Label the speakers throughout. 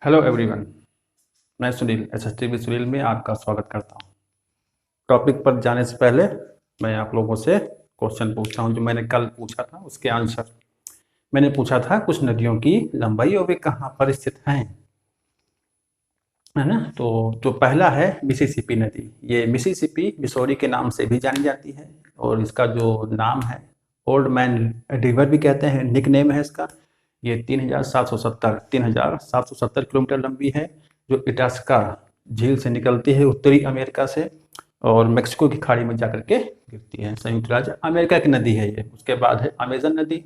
Speaker 1: Hello everyone. मैं Sunil SSTV Sunil में आपका स्वागत करता हूँ। टॉपिक पर जाने से पहले मैं आप लोगों से क्वेश्चन पूछता हूँ जो मैंने कल पूछा था, उसके आंसर। मैंने पूछा था कुछ नदियों की लंबाई और वे कहाँ पर स्थित हैं, है ना। तो पहला है मिसिसिपी नदी। ये मिसिसिपी मिसौरी के नाम से भी जानी जाती है और इसका जो नाम है ओल्ड मैन रिवर भी कहते हैं, निक नेम है इसका। ये 3770 किलोमीटर लंबी है, जो इटास्का झील से निकलती है उत्तरी अमेरिका से और मेक्सिको की खाड़ी में जाकर के गिरती है। संयुक्त राज्य अमेरिका की नदी है ये। उसके बाद है अमेजन नदी।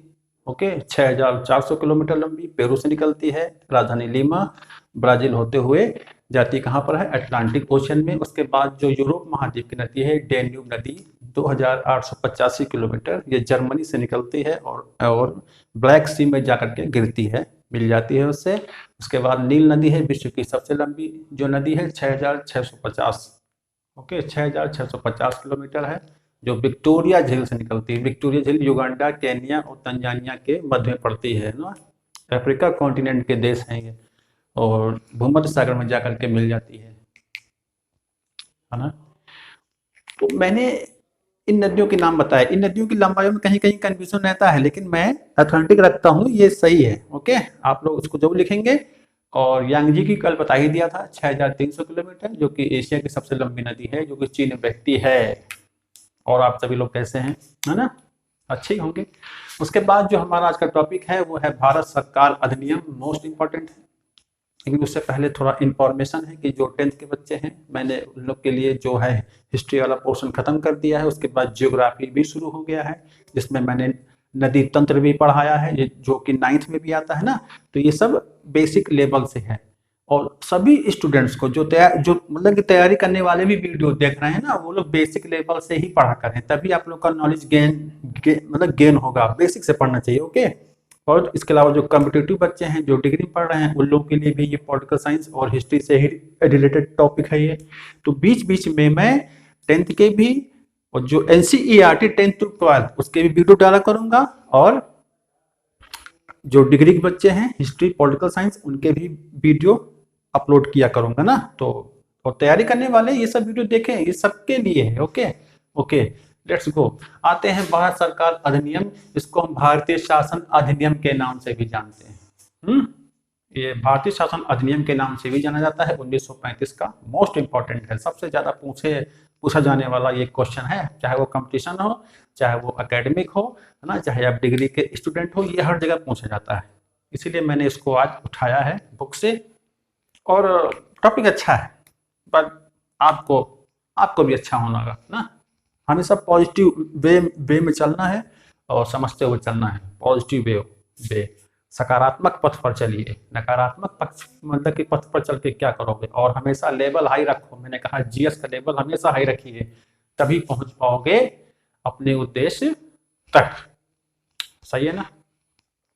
Speaker 1: ओके, 6400 किलोमीटर लंबी, पेरू से निकलती है, राजधानी लीमा, ब्राजील होते हुए जाती कहाँ पर है, अटलांटिक ओशन में। उसके बाद जो यूरोप महाद्वीप की नदी है डेन्यूब नदी, 2885 किलोमीटर, ये जर्मनी से निकलती है और ब्लैक सी में जाकर के गिरती है, मिल जाती है उससे। उसके बाद नील नदी है, विश्व की सबसे लंबी जो नदी है, 6650, ओके, 6650 किलोमीटर है, जो विक्टोरिया झील से निकलती है। विक्टोरिया झील युगांडा, केन्या और तंजानिया के मध्य में पड़ती है ना। अफ्रीका कॉन्टिनेंट के देश हैं ये और भूमध्य सागर में जाकर के मिल जाती है ना। तो मैंने इन नदियों के नाम बताए। इन नदियों की लंबाई में कहीं कहीं कंफ्यूजन रहता है, लेकिन मैं अथेंटिक रखता हूँ, ये सही है। ओके, आप लोग इसको जरूर लिखेंगे। और यांगजी की कल बता ही दिया था, 6300 किलोमीटर, जो कि एशिया की सबसे लंबी नदी है, जो कि चीन में बहती है। और आप सभी लोग कैसे हैं, है ना, अच्छे ही होंगे। उसके बाद जो हमारा आज का टॉपिक है वो है भारत सरकार अधिनियम, मोस्ट इंपॉर्टेंट है। लेकिन उससे पहले थोड़ा इंफॉर्मेशन है कि जो 10th के बच्चे हैं, मैंने उन लोग के लिए जो है हिस्ट्री वाला पोर्शन खत्म कर दिया है। उसके बाद जियोग्राफी भी शुरू हो गया है, जिसमें मैंने नदी तंत्र भी पढ़ाया है, जो कि 9th में भी आता है ना। तो ये सब बेसिक लेवल से है और सभी स्टूडेंट्स को जो मतलब कि तैयारी करने वाले भी वीडियो देख रहे हैं ना, वो लोग बेसिक लेवल से ही पढ़ा करें, तभी आप लोग का नॉलेज मतलब गेन होगा। बेसिक से पढ़ना चाहिए, ओके। और इसके अलावा जो कॉम्पिटिटिव बच्चे हैं जो डिग्री पढ़ रहे हैं, उन लोगों के लिए भी ये पॉलिटिकल साइंस और हिस्ट्री से ही रिलेटेड टॉपिक है ये। तो बीच बीच में मैं 10th के भी और जो NCERT 10th to 12 उसके भी वीडियो डाला करूंगा, और जो डिग्री के बच्चे हैं हिस्ट्री पॉलिटिकल साइंस, उनके भी वीडियो अपलोड किया करूंगा ना। तो और तैयारी करने वाले ये सब वीडियो देखें, ये सबके लिए है। Okay okay, let's go. आते हैं भारत सरकार अधिनियम। इसको हम भारतीय शासन अधिनियम के नाम से भी जानते हैं। ये भारतीय शासन अधिनियम के नाम से भी जाना जाता है। 1935 का मोस्ट इंपॉर्टेंट है, सबसे ज्यादा पूछा जाने वाला ये क्वेश्चन है, चाहे वो कंपटीशन हो, चाहे वो एकेडमिक हो, है ना, चाहे आप डिग्री के स्टूडेंट हो, ये हर जगह पूछा जाता है। इसीलिए मैंने इसको आज उठाया है बुक से। और टॉपिक अच्छा है, पर आपको आपको भी अच्छा होना ना। हमेशा पॉजिटिव वे में चलना है और समझते हुए चलना है। पॉजिटिव वे सकारात्मक पथ पर चलिए, नकारात्मक पक्ष मतलब कि पथ पर चल के क्या करोगे। और हमेशा लेवल हाई रखो, मैंने कहा GS का लेवल हमेशा हाई रखिए, तभी पहुंच पाओगे अपने उद्देश्य तक। सही है ना।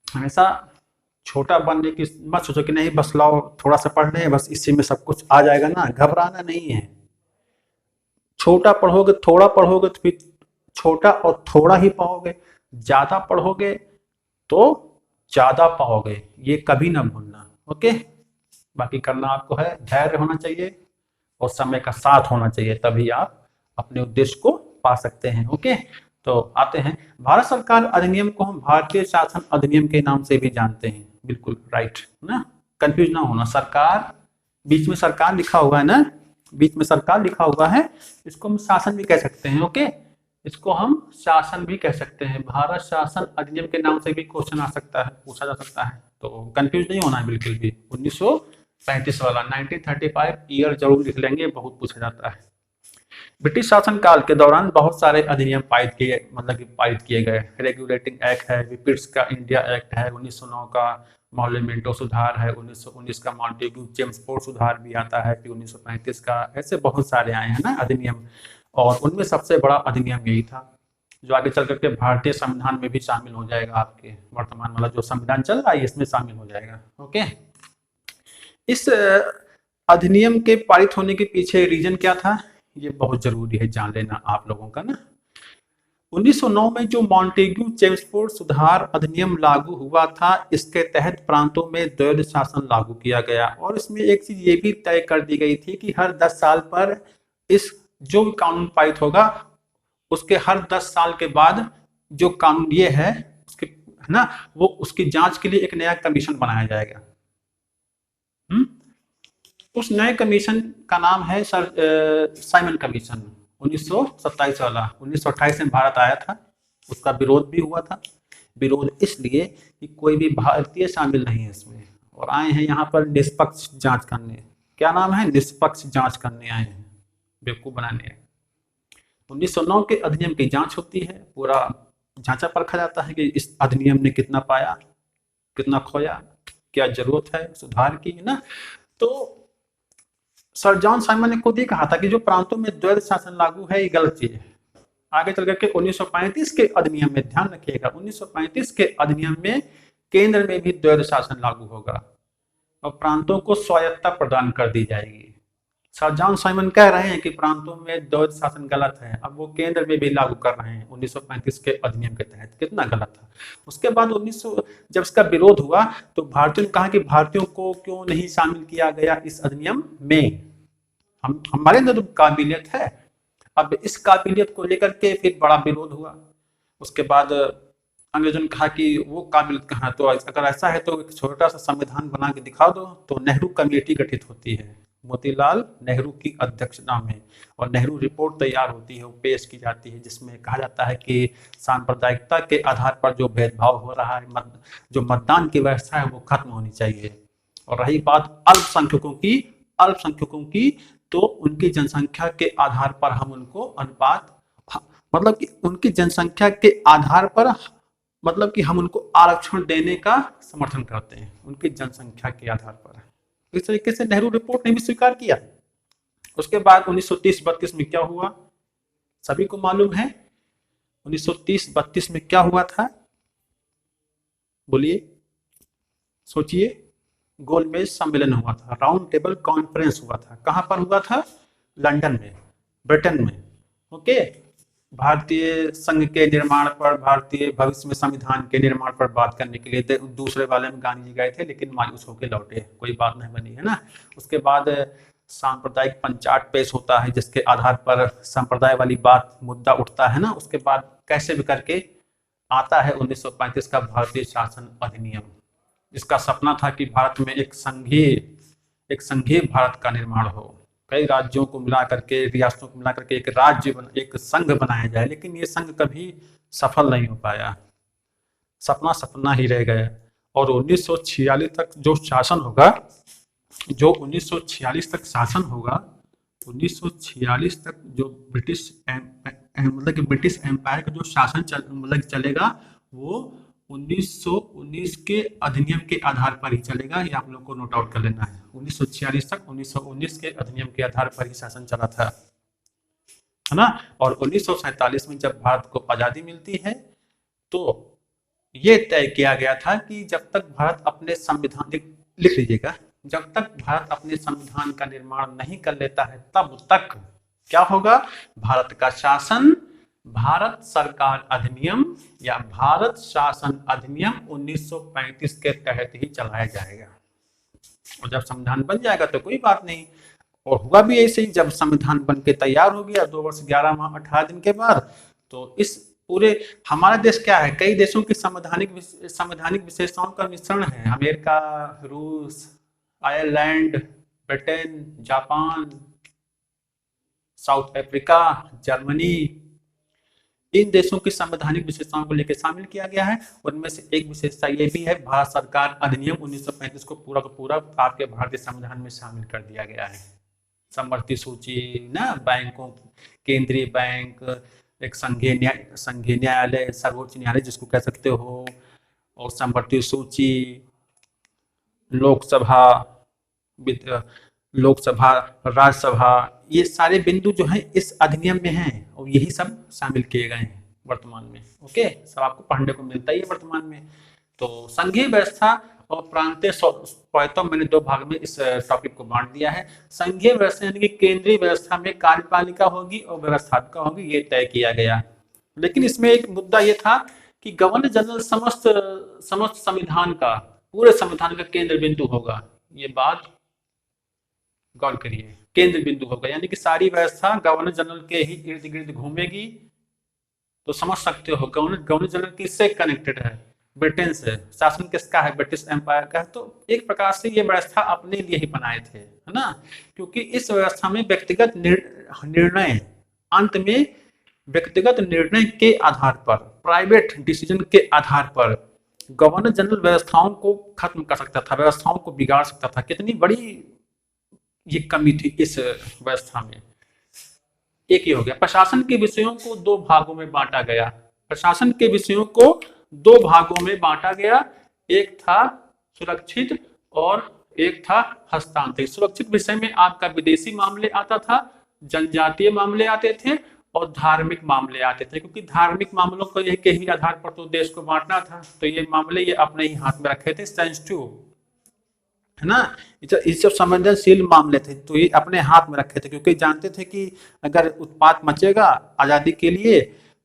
Speaker 1: हमेशा छोटा बनने की मत सोचो कि नहीं बस लाओ थोड़ा सा पढ़ ले, बस इसी में सब कुछ आ जाएगा ना, घबराना नहीं है। छोटा पढ़ोगे, थोड़ा पढ़ोगे तो फिर छोटा और थोड़ा ही पाओगे, ज्यादा पढ़ोगे तो ज्यादा पाओगे, ये कभी ना भूलना। ओके, बाकी करना आपको है, धैर्य होना चाहिए और समय का साथ होना चाहिए, तभी आप अपने उद्देश्य को पा सकते हैं। ओके, तो आते हैं भारत सरकार अधिनियम को हम भारतीय शासन अधिनियम के नाम से भी जानते हैं। बिल्कुल राइट ना, कंफ्यूज ना होना। सरकार, बीच में सरकार लिखा हुआ है ना, बीच में सरकार लिखा हुआ है, इसको हम शासन भी कह सकते हैं। ओके, इसको हम शासन भी कह सकते हैं। भारत शासन अधिनियम के नाम से भी क्वेश्चन आ सकता है, पूछा जा सकता है, तो कंफ्यूज नहीं होना है बिल्कुल भी। 1935 वाला 1935 ईयर जरूर लिख लेंगे, बहुत पूछा जाता है। ब्रिटिश शासन काल के दौरान बहुत सारे अधिनियम पारित किए गए। रेगुलेटिंग एक्ट है, विपिट्स का इंडिया एक्ट है, 1909 का मॉन्यूमेंटो सुधार है, 1919 का मॉन्टेग्यू चेम्सफोर्ड सुधार भी आता है, फिर 1935 का, ऐसे बहुत सारे आए हैं ना अधिनियम। और उनमें सबसे बड़ा अधिनियम यही था, जो आगे चल करके भारतीय संविधान में भी शामिल हो जाएगा। आपके वर्तमान वाला जो संविधान चल रहा है इसमें शामिल हो जाएगा। ओके, इस अधिनियम के पारित होने के पीछे रीजन क्या था, ये बहुत जरूरी है जान लेना आप लोगों का ना। 1909 में जो मॉन्टेग्यू चेम्सफोर्ड सुधार अधिनियम लागू हुआ था, इसके तहत प्रांतों में द्वैध शासन लागू किया गया और इसमें एक चीज ये भी तय कर दी गई थी कि हर 10 साल पर इस जो भी कानून पारित होगा उसके हर 10 साल के बाद जो कानून ये है उसके है ना, वो उसकी जांच के लिए एक नया कमीशन बनाया जाएगा। उस नए कमीशन का नाम है साइमन कमीशन, 1927 वाला। 1928 में भारत आया था, उसका विरोध भी हुआ था। विरोध इसलिए कि कोई भी भारतीय शामिल नहीं है इसमें, और आए हैं यहाँ पर निष्पक्ष जांच करने। क्या नाम है? निष्पक्ष जांच करने आए हैं, बेवकूफ बनाने। 1909 के अधिनियम की जांच होती है, पूरा जांचा परखा जाता है कि इस अधिनियम ने कितना पाया, कितना खोया, क्या जरूरत है सुधार की, है ना। तो सर जॉन साइमन ने खुद ही कहा था कि जो प्रांतों में द्वैध शासन लागू है ये गलत चीज है। आगे चल करके 1935 के अधिनियम में, ध्यान रखिएगा, 1935 के अधिनियम में केंद्र में भी द्वैध शासन लागू होगा और प्रांतों को स्वायत्तता प्रदान कर दी जाएगी। सर जॉन साइमन कह रहे हैं कि प्रांतों में द्वैध शासन गलत है, अब वो केंद्र में भी लागू कर रहे हैं 1935 के अधिनियम के तहत। कितना गलत था। उसके बाद 1900 जब इसका विरोध हुआ तो भारतीयों ने कहा कि भारतीयों को क्यों नहीं शामिल किया गया इस अधिनियम में, हमारे अंदर तो काबिलियत है। अब इस काबिलियत को लेकर के फिर बड़ा विरोध हुआ। उसके बाद अंग्रेजों ने कहा कि वो काबिलियत कहाँ, तो अगर ऐसा है तो एक छोटा सा संविधान बना के दिखा दो। तो नेहरू कमेटी गठित होती है मोतीलाल नेहरू की अध्यक्षता में, और नेहरू रिपोर्ट तैयार होती है, वो पेश की जाती है, जिसमें कहा जाता है कि सांप्रदायिकता के आधार पर जो भेदभाव हो रहा है, जो मतदान की व्यवस्था है वो खत्म होनी चाहिए। और रही बात अल्पसंख्यकों की, तो उनकी जनसंख्या के आधार पर हम उनको अनुपात, मतलब कि उनकी जनसंख्या के आधार पर, मतलब कि हम उनको आरक्षण देने का समर्थन करते हैं उनकी जनसंख्या के आधार पर। इस तरीके से नेहरू रिपोर्ट ने भी स्वीकार किया। उसके बाद 1930-32 में क्या हुआ सभी को मालूम है। 1930-32 में क्या हुआ था, बोलिए, सोचिए। गोलमेज सम्मेलन हुआ था, राउंड टेबल कॉन्फ्रेंस हुआ था। कहां पर हुआ था? लंदन में, ब्रिटेन में। ओके, भारतीय संघ के निर्माण पर, भारतीय भविष्य में संविधान के निर्माण पर बात करने के लिए दूसरे वाले में गांधी जी गए थे, लेकिन मायूस होकर लौटे, कोई बात नहीं बनी, है ना। उसके बाद सांप्रदायिक पंचाट पेश होता है, जिसके आधार पर संप्रदाय वाली बात मुद्दा उठता है ना। उसके बाद कैसे भी करके आता है 1935 का भारतीय शासन अधिनियम। इसका सपना था कि भारत में एक संघीय भारत का निर्माण हो, कई राज्यों को मिला करके, रियासतों को मिला करके एक राज्य एक संघ बनाया जाए, लेकिन ये संघ कभी सफल नहीं हो पाया, सपना ही रह गया। और 1946 तक जो शासन होगा, 1946 तक जो ब्रिटिश मतलब कि ब्रिटिश एम्पायर का जो शासन चलेगा, वो 1919 के अधिनियम के आधार पर ही चलेगा। ये आप लोग को नोट आउट कर लेना है। 1946 तक 1919 के अधिनियम के आधार पर ही शासन चला था, है ना। और 1947 में जब भारत को आजादी मिलती है तो ये तय किया गया था कि जब तक भारत अपने संविधान, लिख लीजिएगा, जब तक भारत अपने संविधान का निर्माण नहीं कर लेता है तब तक क्या होगा, भारत का शासन भारत सरकार अधिनियम या भारत शासन अधिनियम 1935 के तहत ही चलाया जाएगा। और जब संविधान बन जाएगा तो कोई बात नहीं। और हुआ भी ऐसे ही, जब संविधान बन के तैयार हो गया 2 वर्ष 11 माह 18 दिन के बाद, तो इस पूरे हमारा देश क्या है, कई देशों की संवैधानिक विशेषताओं का मिश्रण है। अमेरिका, रूस, Ireland, Britain, Japan, South Africa, Germany, इन देशों की संवैधानिक विशेषताओं को लेकर शामिल किया गया है। उनमें से एक विशेषता ये भी है, भारत सरकार अधिनियम 1935 को पूरा का पूरा आपके भारतीय संविधान में शामिल कर दिया गया है। समवर्ती सूची ना, बैंकों, केंद्रीय बैंक, एक संघीय न्यायालय, सर्वोच्च न्यायालय जिसको कह सकते हो, और समवर्ती सूची, लोकसभा, राज्यसभा, ये सारे बिंदु जो हैं इस अधिनियम में हैं और यही सब शामिल किए गए हैं वर्तमान में। ओके, सब आपको पढ़ने को मिलता ही है वर्तमान में। तो संघीय व्यवस्था और प्रांतीय स्वायत्तता, मैंने 2 भाग में इस टॉपिक को बांट दिया है। संघीय व्यवस्था यानी कि केंद्रीय व्यवस्था में कार्यपालिका होगी और व्यवस्थापिका होगी, ये तय किया गया। लेकिन इसमें एक मुद्दा ये था कि गवर्नर जनरल समस्त समस्त संविधान का, पूरे संविधान का केंद्र बिंदु होगा। ये बात गौर करिए, केंद्र बिंदु होगा, यानी कि सारी व्यवस्था गवर्नर जनरल के ही इर्द गिर्द घूमेगी। तो समझ सकते हो गवर्नर गवर्नर जनरल किससे कनेक्टेड है? ब्रिटेन से। शासन किसका है? ब्रिटिश एम्पायर का है। तो एक प्रकार से ये व्यवस्था अपने लिए ही बनाए थे, है ना, क्योंकि इस व्यवस्था में व्यक्तिगत निर्णय, अंत में व्यक्तिगत निर्णय के आधार पर, प्राइवेट डिसीजन के आधार पर गवर्नर जनरल व्यवस्थाओं को खत्म कर सकता था, व्यवस्थाओं को बिगाड़ सकता था। कितनी बड़ी ये कमी थी इस व्यवस्था में। एक ही हो गया। प्रशासन के विषयों को दो भागों में बांटा गया। प्रशासन के विषयों को दो भागों में बांटा गया। एक था सुरक्षित और एक था हस्तांतरित। सुरक्षित विषय में आपका विदेशी मामले आता था, जनजातीय मामले आते थे और धार्मिक मामले आते थे, क्योंकि धार्मिक मामलों को के ही आधार पर तो देश को बांटना था। तो ये मामले ये अपने ही हाथ में रखे थे, सेंसिटिव, है ना, ये सब संवेदनशील मामले थे, तो ये अपने हाथ में रखे थे, क्योंकि जानते थे कि अगर उत्पात मचेगा आजादी के लिए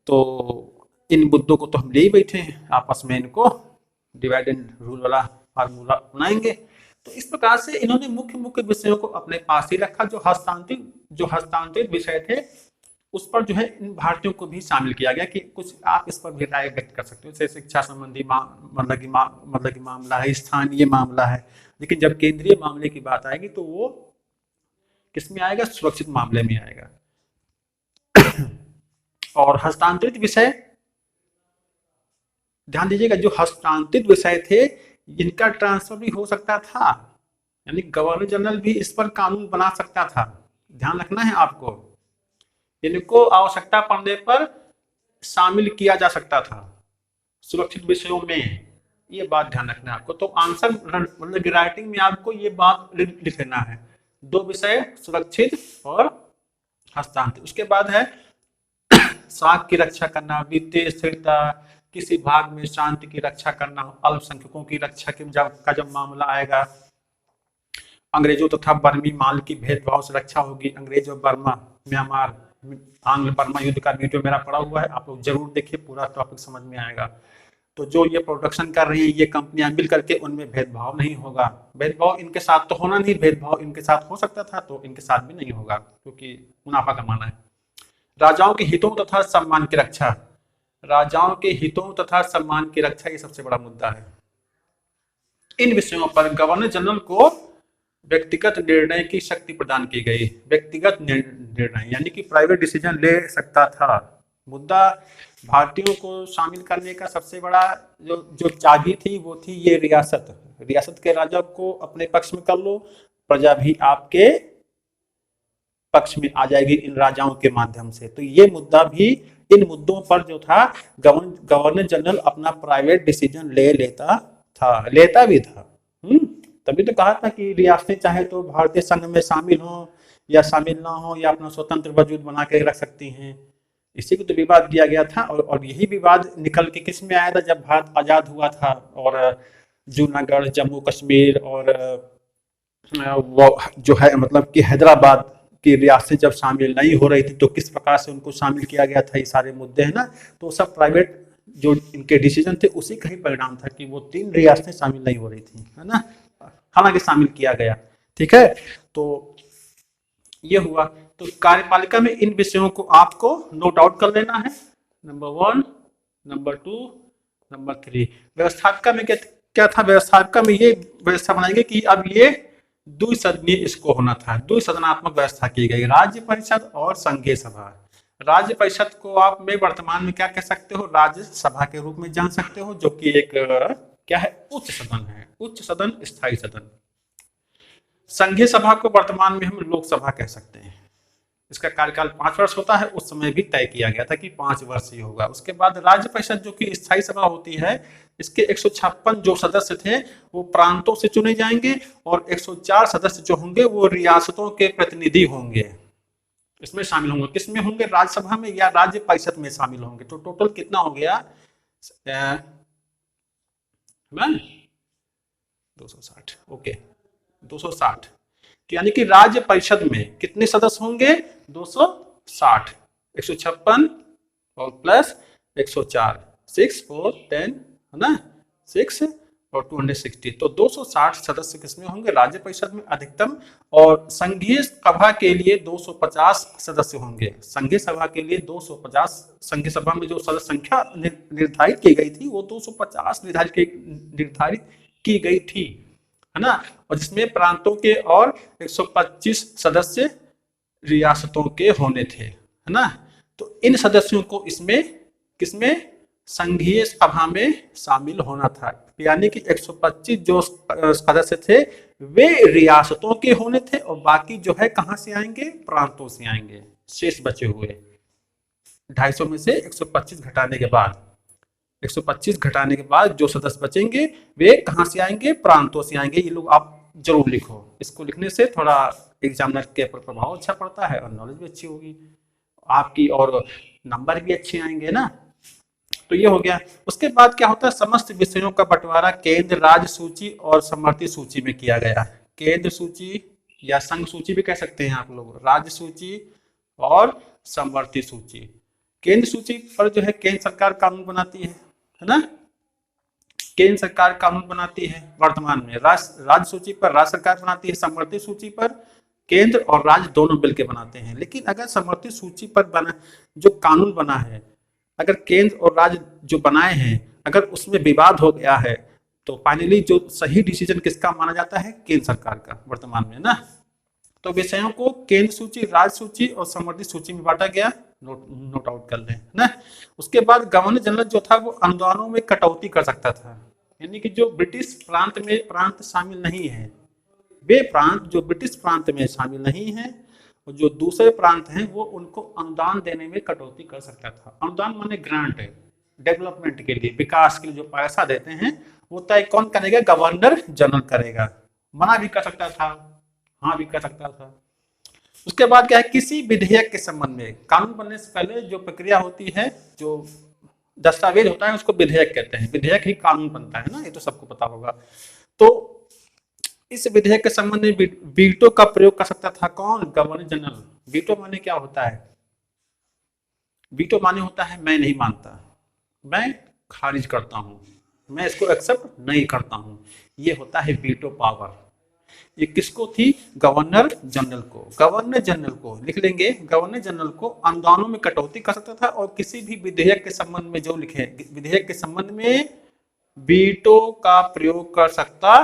Speaker 1: तो इन मुद्दों को तो हम ले ही बैठे हैं, आपस में इनको डिवाइड एंड रूल वाला फार्मूला अपनाएंगे। तो इस प्रकार से इन्होंने मुख्य मुख्य विषयों को अपने पास ही रखा। जो हस्तांतरित विषय थे उस पर जो है इन भारतीयों को भी शामिल किया गया कि कुछ आप इस पर भी राय व्यक्त कर सकते हो, जैसे शिक्षा संबंधी मतलब की मामला है, स्थानीय मामला है। लेकिन जब केंद्रीय मामले की बात आएगी तो वो किस में आएगा? सुरक्षित मामले में आएगा। और हस्तांतरित विषय, ध्यान दीजिएगा, जो हस्तांतरित विषय थे इनका ट्रांसफर भी हो सकता था, यानी गवर्नर जनरल भी इस पर कानून बना सकता था। ध्यान रखना है आपको, इनको आवश्यकता पड़ने पर शामिल किया जा सकता था सुरक्षित विषयों में। ये बात ध्यान रखना है आपको। तो आंसर मतलब राइटिंग में आपको ये बात लिख लेना है, दो विषय सुरक्षित और हस्तांतरित। उसके बाद है साख की रक्षा करना, वित्तीय स्थिरता, किसी भाग में शांति की रक्षा करना, अल्पसंख्यकों की रक्षा का जब मामला आएगा, अंग्रेजों तथा बर्मी माल की भेदभाव से रक्षा होगी। अंग्रेज और बर्मा, म्यांमार, आंग्ल बर्मा युद्ध का वीडियो मेरा पड़ा हुआ है, आप लोग जरूर देखिए, पूरा टॉपिक समझ में आएगा। तो जो ये प्रोडक्शन कर रही है ये कंपनियां मिल करके, उनमें भेदभाव नहीं होगा। भेदभाव इनके साथ तो होना नहीं, भेदभाव इनके साथ हो सकता था तो इनके साथ भी नहीं होगा, क्योंकि मुनाफा कमाना है। राजाओं के हितों तथा सम्मान की रक्षा, राजाओं के हितों तथा सम्मान की रक्षा ये सबसे बड़ा मुद्दा है। इन विषयों पर गवर्नर जनरल को व्यक्तिगत निर्णय की शक्ति प्रदान की गई। व्यक्तिगत निर्णय यानी कि प्राइवेट डिसीजन ले सकता था। मुद्दा भारतीयों को शामिल करने का सबसे बड़ा जो चाबी थी वो थी ये रियासत। रियासत के राजा को अपने पक्ष में कर लो, प्रजा भी आपके पक्ष में आ जाएगी इन राजाओं के माध्यम से। तो ये मुद्दा भी, इन मुद्दों पर जो था गवर्नर जनरल अपना प्राइवेट डिसीजन ले लेता था, लेता भी था। तभी तो कहा था कि रियासतें चाहे तो भारतीय संघ में शामिल हो या शामिल ना हो या अपना स्वतंत्र वजूद बना के रख सकती हैं। इसी को तो विवाद दिया गया था। और यही विवाद निकल के किस में आया था? जब भारत आजाद हुआ था और जूनागढ़, जम्मू कश्मीर और वो जो है मतलब कि हैदराबाद की रियासतें जब शामिल नहीं हो रही थी तो किस प्रकार से उनको शामिल किया गया था, ये सारे मुद्दे हैं ना। तो सब प्राइवेट जो इनके डिसीजन थे उसी का ही परिणाम था कि वो 3 रियासतें शामिल नहीं हो रही थी, है ना, हालांकि शामिल किया गया। ठीक है, तो ये हुआ। तो कार्यपालिका में इन विषयों को आपको नोट आउट कर लेना है, नंबर 1, नंबर 2, नंबर 3। व्यवस्थापिका में क्या था? व्यवस्थापिका में ये व्यवस्था बनाएंगे कि अब ये द्विसदनीय इसको होना था, द्विसदनात्मक व्यवस्था की गई, राज्य परिषद और संघीय सभा। राज्य परिषद को आप में वर्तमान में क्या कह सकते हो? राज्य सभा के रूप में जान सकते हो, जो कि एक क्या है? उच्च सदन है, उच्च सदन, स्थायी सदन। संघीय सभा को वर्तमान में हम लोकसभा कह सकते हैं। इसका कार्यकाल 5 वर्ष होता है, उस समय भी तय किया गया था कि 5 वर्ष ही होगा। उसके बाद राज्य परिषद जो कि स्थायी सभा होती है, इसके 156 जो सदस्य थे वो प्रांतों से चुने जाएंगे और 104 सदस्य जो होंगे वो रियासतों के प्रतिनिधि होंगे, इसमें शामिल होंगे। किसमें होंगे? राज्यसभा में या राज्य परिषद में शामिल होंगे। तो टोटल कितना हो गया? 260। ओके, 260। यानी कि राज्य परिषद में कितने सदस्य होंगे? 260। 156 और प्लस 104, 6 4 10 है ना, 6 और 260, तो 260 सदस्य किसमें होंगे, राज्य परिषद में अधिकतम। और संघीय सभा के लिए 250 सदस्य होंगे। संघीय सभा के लिए 250, संघीय सभा में जो सदस्य संख्या निर्धारित की गई थी वो 250 निर्धारित की गई थी, है ना। और जिसमें प्रांतों के और 125 सदस्य रियासतों के होने थे, है ना। तो इन सदस्यों को इसमें किसमें, संघीय सभा में शामिल होना था। यानी कि 125 जो सदस्य थे वे रियासतों के होने थे और बाकी जो है कहां से आएंगे, प्रांतों से आएंगे। शेष बचे हुए 250 में से 125 घटाने के बाद, 125 घटाने के बाद जो सदस्य बचेंगे वे कहां से आएंगे, प्रांतों से आएंगे। ये लोग आप जरूर लिखो, इसको लिखने से थोड़ा एग्जामिनर के प्रभाव अच्छा पड़ता है और नॉलेज भी अच्छी होगी आपकी और नंबर भी अच्छे आएंगे ना। तो ये हो गया। उसके बाद क्या होता है, समस्त विषयों का बंटवारा केंद्र राज्य सूची और समवर्ती सूची में किया गया। केंद्र सूची या संघ सूची भी कह सकते हैं आप लोग, राज्य सूची और समवर्ती सूची। केंद्र सूची पर जो है केंद्र सरकार कानून बनाती है ना, केंद्र सरकार कानून बनाती है वर्तमान में। राज्य सूची पर राज्य सरकार बनाती है, समवर्ती सूची पर केंद्र और राज्य दोनों मिलकर बनाते हैं। लेकिन अगर समवर्ती सूची पर बना जो कानून बना है, अगर केंद्र और राज्य जो बनाए हैं अगर उसमें विवाद हो गया है तो फाइनली जो सही डिसीजन किसका माना जाता है, केंद्र सरकार का वर्तमान में ना। तो विषयों को केंद्र सूची, राज्य सूची और समवर्ती सूची में बांटा गया, नोट आउट कर लें ना। उसके बाद गवर्नर जनरल जो था वो अनुदानों में कटौती कर सकता था। यानी कि जो ब्रिटिश प्रांत में प्रांत शामिल नहीं है, वे प्रांत जो ब्रिटिश प्रांत में शामिल नहीं है और जो दूसरे प्रांत हैं वो उनको अनुदान देने में कटौती कर सकता था। अनुदान माने ग्रांट है, डेवलपमेंट के लिए, विकास के लिए जो पैसा देते हैं वो तय कौन करेगा, गवर्नर जनरल करेगा। मना भी कर सकता था, हाँ भी कर सकता था। उसके बाद क्या है, किसी विधेयक के संबंध में, कानून बनने से पहले जो प्रक्रिया होती है, जो दस्तावेज होता है उसको विधेयक कहते हैं। विधेयक ही कानून बनता है ना, ये तो सबको पता होगा। तो इस विधेयक के संबंध में वीटो का प्रयोग कर सकता था कौन, गवर्नर जनरल। वीटो माने क्या होता है, वीटो माने होता है मैं नहीं मानता, मैं खारिज करता हूं, मैं इसको एक्सेप्ट नहीं करता हूं, ये होता है वीटो पावर। ये किसको थी, गवर्नर जनरल को। गवर्नर जनरल को लिख लेंगे, गवर्नर जनरल को अनुदानों में कटौती कर सकता था और किसी भी विधेयक के संबंध में जो लिखे, विधेयक के संबंध में वीटो का प्रयोग कर सकता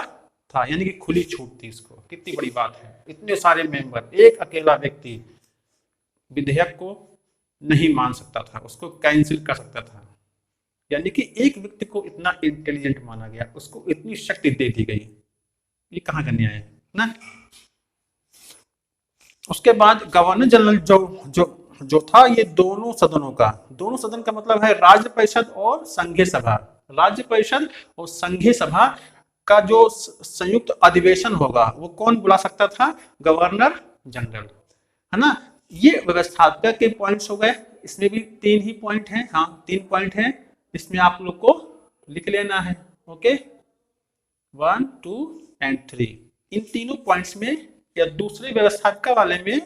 Speaker 1: था। यानी कि खुली छूट थी इसको। कितनी बड़ी बात है, इतने सारे मेंबर, एक अकेला व्यक्ति विधेयक को नहीं मान सकता था, उसको कैंसिल कर सकता था। यानी कि एक व्यक्ति को इतना इंटेलिजेंट माना गया, उसको इतनी शक्ति दे दी गई। ये कहां का न्याय है ना। उसके बाद गवर्नर जनरल जो था ये दोनों सदनों का, दोनों सदन का मतलब है राज्य परिषद और संघीय सभा। राज्य परिषद और संघीय सभा का जो संयुक्त अधिवेशन होगा वो कौन बुला सकता था, गवर्नर जनरल, है ना। ये व्यवस्थापक के पॉइंट्स हो गए। इसमें भी 3 ही पॉइंट हैं, हाँ 3 पॉइंट हैं, इसमें आप लोग को लिख लेना है। Okay, 1 2 and 3। इन तीनों पॉइंट्स में या दूसरे व्यवस्थापिका वाले में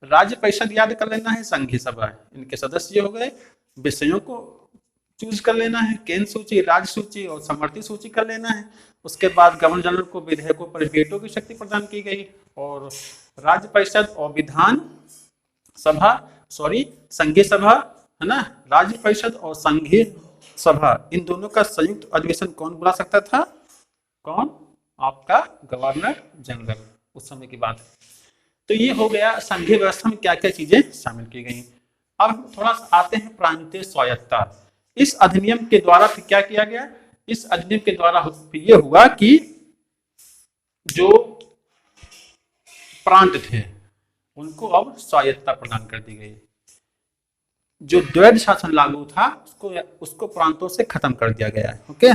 Speaker 1: राज्य परिषद याद कर लेना है, संघीय सभा इनके सदस्य हो गए। विषयों को चूज कर लेना है, केंद्र सूची, राज्य सूची और समवर्ती सूची कर लेना है। उसके बाद गवर्नर जनरल को विधेयकों पर वीटो की शक्ति प्रदान की गई और राज्य परिषद और विधान सभा, संघीय सभा, है ना, राज्य परिषद और संघीय सभा, इन दोनों का संयुक्त अधिवेशन कौन बुला सकता था, कौन, आपका गवर्नर जनरल, उस समय की बात है। तो ये हो गया संघीय व्यवस्था में क्या क्या चीजें शामिल की गई। अब थोड़ा आते हैं प्रांतीय स्वायत्तता। इस अधिनियम के द्वारा फिर क्या किया गया, इस अधिनियम के द्वारा ये हुआ कि जो प्रांत थे उनको अब स्वायत्तता प्रदान कर दी गई। जो द्वैध शासन लागू था उसको प्रांतों से खत्म कर दिया गया है। ओके,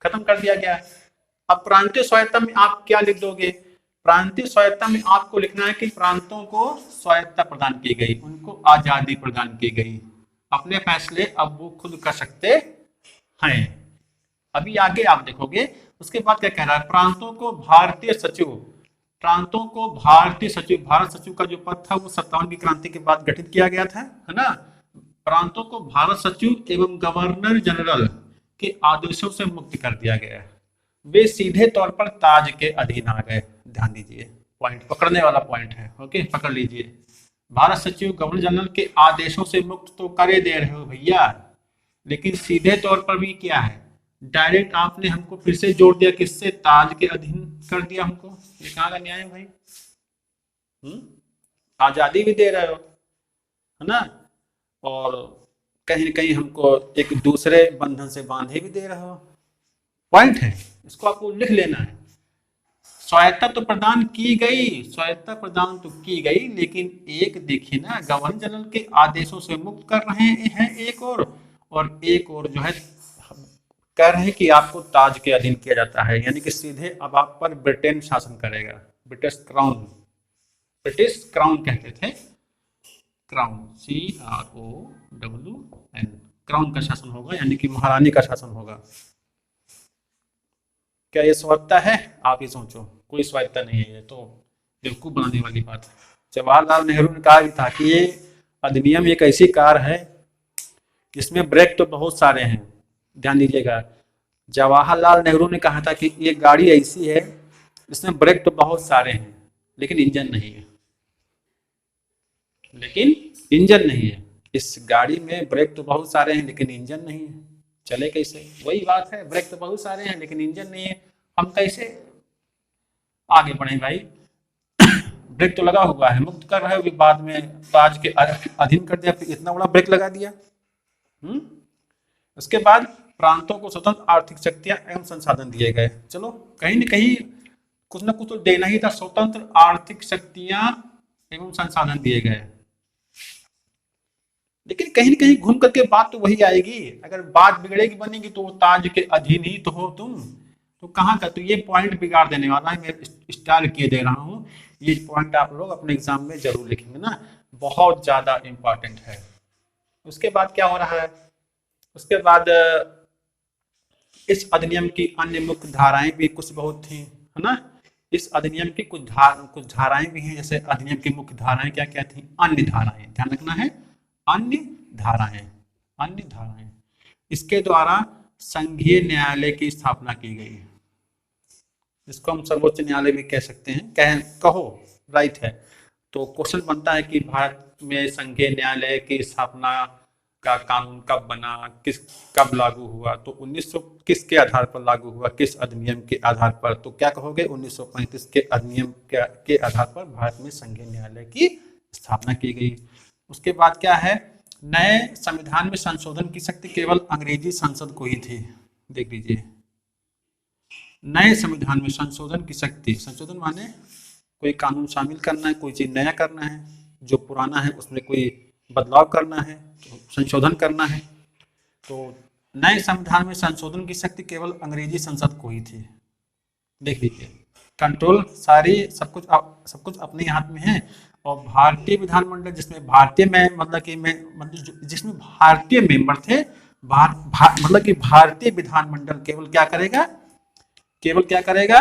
Speaker 1: खत्म कर दिया गया। अब प्रांतीय स्वायत्तता में आप क्या लिख दोगे, प्रांतीय स्वायत्तता में आपको लिखना है कि प्रांतों को स्वायत्तता प्रदान की गई, उनको आजादी प्रदान की गई, अपने फैसले अब वो खुद कर सकते हैं। अभी आगे आप देखोगे। उसके बाद क्या कह रहा है, प्रांतों को भारतीय सचिव, प्रांतों को भारतीय सचिव, भारत सचिव का जो पद था वो 57वीं क्रांति के बाद गठित किया गया था, है ना। प्रांतों को भारत सचिव एवं गवर्नर जनरल के आदेशों से मुक्त कर दिया गया। वे सीधे तौर पर ताज के अधीन आ गए। ध्यान दीजिए, पॉइंट पकड़ने वाला पॉइंट है। ओके, पकड़ लीजिए। भारत सचिव गवर्नर जनरल के आदेशों से मुक्त तो करे दे रहे हो भैया, लेकिन सीधे तौर पर भी क्या है, डायरेक्ट आपने हमको फिर से जोड़ दिया, किससे, ताज के अधीन कर दिया हमको। ये कहाँ का न्याय है भाई? आजादी भी दे रहे हो, है ना, और कहीं न कहीं हमको एक दूसरे बंधन से बांधे भी दे रहे हो। पॉइंट है, इसको आपको लिख लेना है। स्वायत्ता तो प्रदान की गई, स्वायत्ता प्रदान तो की गई, लेकिन एक देखिए ना, गवर्नर जनरल के आदेशों से मुक्त कर रहे हैं एक और एक और जो है कह रहे हैं कि आपको ताज के अधीन किया जाता है, यानी कि सीधे अब आप पर ब्रिटेन शासन करेगा। ब्रिटिश क्राउन, ब्रिटिश क्राउन कहते थे, क्राउन, CROWN, क्राउन का शासन होगा, यानी कि महारानी का शासन होगा। क्या ये स्वायत्ता है? आप ये सोचो, कोई स्वायत्ता नहीं है, ये तो बेवकूफ बनाने वाली बात है। जवाहरलाल नेहरू ने कहा भी था कि ये अधिनियम एक ऐसी कार है जिसमें ब्रेक तो बहुत सारे हैं। ध्यान दीजिएगा, जवाहरलाल नेहरू ने कहा था कि ये गाड़ी ऐसी है जिसमें ब्रेक तो बहुत सारे हैं लेकिन इंजन नहीं है, लेकिन इंजन नहीं है। इस गाड़ी में ब्रेक तो बहुत सारे हैं लेकिन इंजन नहीं है, चले कैसे? वही बात है, ब्रेक तो बहुत सारे हैं लेकिन इंजन नहीं है, हम कैसे आगे बढ़े भाई? ब्रेक तो लगा हुआ है, मुक्त कर रहे हो, बाद में ताज के अधीन कर दिया, फिर इतना बड़ा ब्रेक लगा दिया। उसके बाद प्रांतों को स्वतंत्र आर्थिक शक्तियां एवं संसाधन दिए गए। चलो, कहीं न कहीं कुछ न कुछ तो देना ही था, स्वतंत्र आर्थिक शक्तियां एवं संसाधन दिए गए। लेकिन कहीं न कहीं घूम करके बात तो वही आएगी, अगर बात बिगड़ेगी बनेगी तो ताज के अधीन ही तो हो तुम, तो कहाँ का? तो ये पॉइंट बिगाड़ देने वाला है, मैं स्टार किए दे रहा हूँ। ये पॉइंट आप लोग अपने एग्जाम में जरूर लिखेंगे ना, बहुत ज्यादा इंपॉर्टेंट है। उसके बाद क्या हो रहा है? उसके बाद इस अधिनियम की अन्य मुख्य धाराएं भी कुछ बहुत थी, है ना। इस अधिनियम की कुछ धाराएं भी हैं, जैसे अधिनियम की मुख्य धाराएं क्या क्या थी? अन्य धाराएं, ध्यान रखना है, अन्य धाराएं, अन्य धाराएं। इसके द्वारा संघीय न्यायालय की स्थापना की गई है। इसको हम सर्वोच्च न्यायालय भी कह सकते हैं, कहो, राइट है। तो क्वेश्चन बनता है कि भारत में संघीय न्यायालय की स्थापना का कानून कब बना, कब लागू हुआ? तो 1900 किसके आधार पर लागू हुआ, किस अधिनियम के आधार पर? तो क्या कहोगे? 1935 के अधिनियम के आधार पर भारत में संघीय न्यायालय की स्थापना की गई। उसके बाद क्या है? नए संविधान में संशोधन की शक्ति केवल अंग्रेजी संसद को ही थी। देख लीजिए, नए संविधान में संशोधन की शक्ति, संशोधन माने कोई कानून शामिल करना है, कोई चीज नया करना है, जो पुराना है उसमें कोई बदलाव करना है, तो संशोधन करना है। तो नए संविधान में संशोधन की शक्ति केवल अंग्रेजी संसद को ही थी। देख लीजिए, कंट्रोल सारी सब कुछ अपने हाथ में है। और भारतीय विधानमंडल, जिसमें भारतीय में मतलब कि जिसमें भारतीय मेंबर थे, मतलब कि भारतीय विधानमंडल केवल क्या करेगा? केवल क्या करेगा?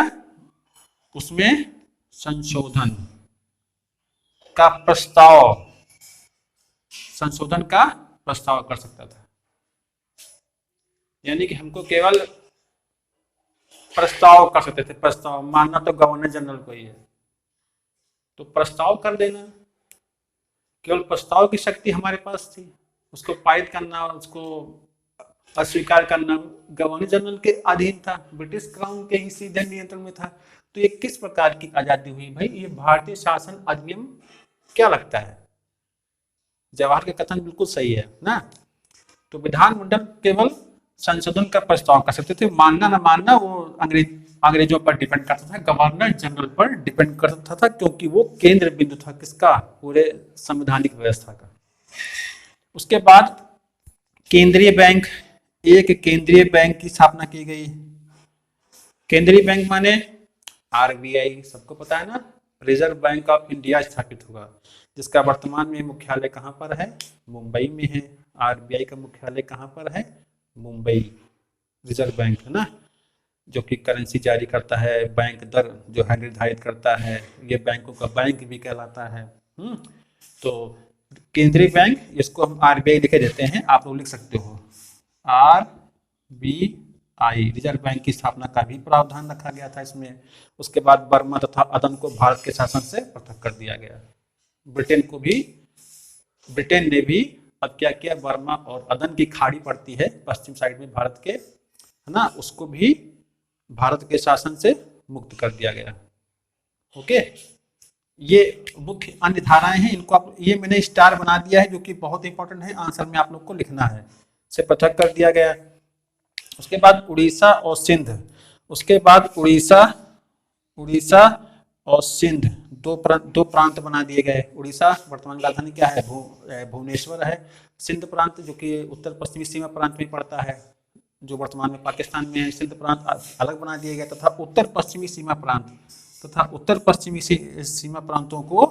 Speaker 1: उसमें संशोधन का प्रस्ताव, संशोधन का प्रस्ताव कर सकता था। यानी कि हमको केवल प्रस्ताव कर सकते थे, प्रस्ताव मानना तो गवर्नर जनरल को ही है, तो प्रस्ताव कर देना, केवल प्रस्ताव की शक्ति हमारे पास थी। उसको पारित करना, उसको अस्वीकार करना गवर्नर जनरल के अधीन था, ब्रिटिश क्राउन के ही सीधे नियंत्रण में था। तो ये किस प्रकार की आजादी हुई भाई? ये भारतीय शासन अधिनियम क्या लगता है? जवाहर का कथन बिल्कुल सही है ना। तो विधानमंडल केवल संशोधन का प्रस्ताव कर सकते थे, मानना न मानना वो अंग्रेजों पर डिपेंड करता था, गवर्नर जनरल पर डिपेंड करता था, क्योंकि वो केंद्र बिंदु था किसका? पूरे संवैधानिक व्यवस्था का। उसके बाद केंद्रीय बैंक, एक केंद्रीय बैंक की स्थापना की गई। केंद्रीय बैंक माने RBI, सबको पता है ना, रिजर्व बैंक ऑफ इंडिया स्थापित हुआ, जिसका वर्तमान में मुख्यालय कहाँ पर है? मुंबई में है। RBI का मुख्यालय कहाँ पर है? मुंबई। रिजर्व बैंक है ना, जो कि करेंसी जारी करता है, बैंक दर जो है निर्धारित करता है, ये बैंकों का बैंक भी कहलाता है। तो केंद्रीय बैंक, इसको हम आरबीआई लिखे देते हैं, आप लोग लिख सकते हो आरबीआई, रिजर्व बैंक की स्थापना का भी प्रावधान रखा गया था इसमें। उसके बाद बर्मा तथा अदन को भारत के शासन से पृथक कर दिया गया। ब्रिटेन ने भी अब क्या किया, बर्मा और अदन की खाड़ी पड़ती है पश्चिम साइड में भारत के, है ना, उसको भी भारत के शासन से मुक्त कर दिया गया। ओके, ये मुख्य अन्य धाराएं हैं, इनको आप, ये मैंने स्टार बना दिया है जो कि बहुत इंपॉर्टेंट है, आंसर में आप लोग को लिखना है। से पृथक कर दिया गया। उसके बाद उड़ीसा और सिंध, उसके बाद उड़ीसा और सिंध दो प्रांत बना दिए गए। उड़ीसा वर्तमान राजधानी क्या है, भुवनेश्वर है। सिंध प्रांत जो कि उत्तर पश्चिमी सीमा प्रांत में पड़ता है, जो वर्तमान में पाकिस्तान में है, सिंध प्रांत अलग बना दिया गया, तथा उत्तर पश्चिमी सीमा प्रांतों को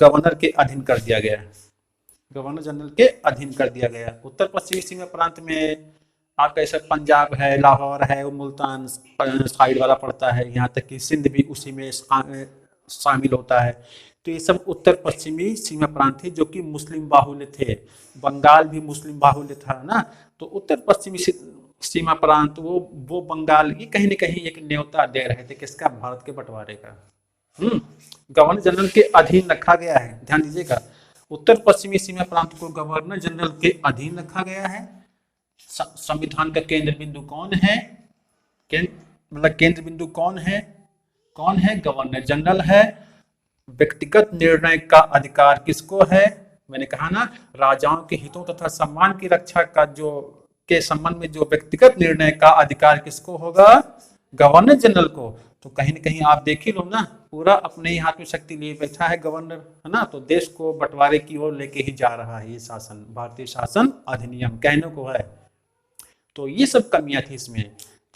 Speaker 1: गवर्नर के अधीन कर दिया गया, गवर्नर जनरल के अधीन कर दिया गया। उत्तर पश्चिमी सीमा प्रांत में आपका ऐसा पंजाब है, लाहौर है, मुल्तान साइड वाला पड़ता है, यहाँ तक कि सिंध भी उसी में शामिल होता है। तो ये सब उत्तर पश्चिमी सीमा प्रांत थे जो कि मुस्लिम बाहुल्य थे। बंगाल भी मुस्लिम बाहुल्य था ना, तो उत्तर पश्चिमी सीमा प्रांत वो बंगाल की कहीं न कहीं एक न्योता दे रहे थे किसका, भारत के बंटवारे का। गवर्नर जनरल के अधीन रखा गया है, ध्यान दीजिएगा, उत्तर पश्चिमी सीमा प्रांत को गवर्नर जनरल के अधीन रखा गया है। संविधान का केंद्र बिंदु कौन है, केंद्र बिंदु कौन है, गवर्नर जनरल है। व्यक्तिगत निर्णय का अधिकार किसको है, मैंने कहा ना, राजाओं के हितों तथा सम्मान की रक्षा का के संबंध में जो व्यक्तिगत निर्णय का अधिकार किसको होगा, गवर्नर जनरल को। तो कहीं न कहीं आप देख ही लो ना, पूरा अपने ही हाथ में शक्ति लिए बैठा है गवर्नर, है ना, तो देश को बंटवारे की ओर लेके ही जा रहा है ये शासन, भारतीय शासन अधिनियम कहने को है। तो ये सब कमियां थी इसमें,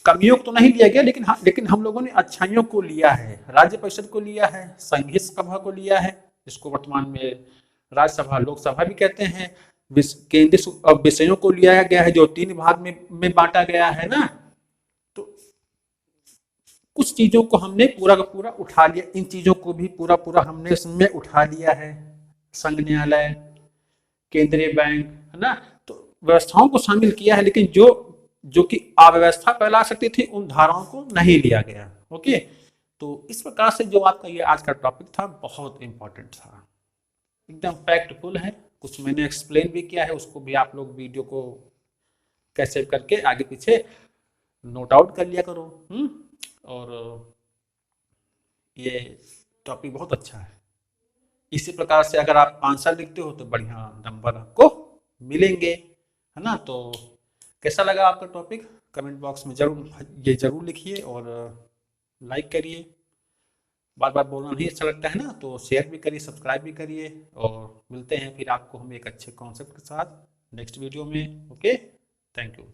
Speaker 1: कमियों को तो नहीं लिया गया, लेकिन हम लोगों ने अच्छाइयों को लिया है। राज्य परिषद को लिया है, संघीय सभा को लिया है, जिसको वर्तमान में राज्यसभा लोकसभा भी कहते हैं। केंद्रीय विषयों को लिया गया है जो 3 भाग में बांटा गया है ना। तो कुछ चीजों को हमने पूरा का पूरा उठा लिया, इन चीजों को भी पूरा हमने इसमें उठा लिया है। संघ न्यायालय, केंद्रीय बैंक, है ना, तो व्यवस्थाओं को शामिल किया है, लेकिन जो कि अव्यवस्था फैला सकती थी उन धाराओं को नहीं लिया गया। ओके, तो इस प्रकार से जो आपका ये आज का टॉपिक था बहुत इंपॉर्टेंट था, एकदम फैक्टफुल है। कुछ मैंने एक्सप्लेन भी किया है, उसको भी आप लोग वीडियो को कैसे करके आगे पीछे नोट आउट कर लिया करो। और ये टॉपिक बहुत अच्छा है। इसी प्रकार से अगर आप आंसर लिखते हो तो बढ़िया नंबर आपको मिलेंगे, है ना। तो कैसा लगा आपका टॉपिक, कमेंट बॉक्स में जरूर लिखिए और लाइक करिए। बार बार बोलना नहीं अच्छा लगता है ना, तो शेयर भी करिए, सब्सक्राइब भी करिए, और मिलते हैं फिर आपको हम एक अच्छे कॉन्सेप्ट के साथ नेक्स्ट वीडियो में। Okay, thank you.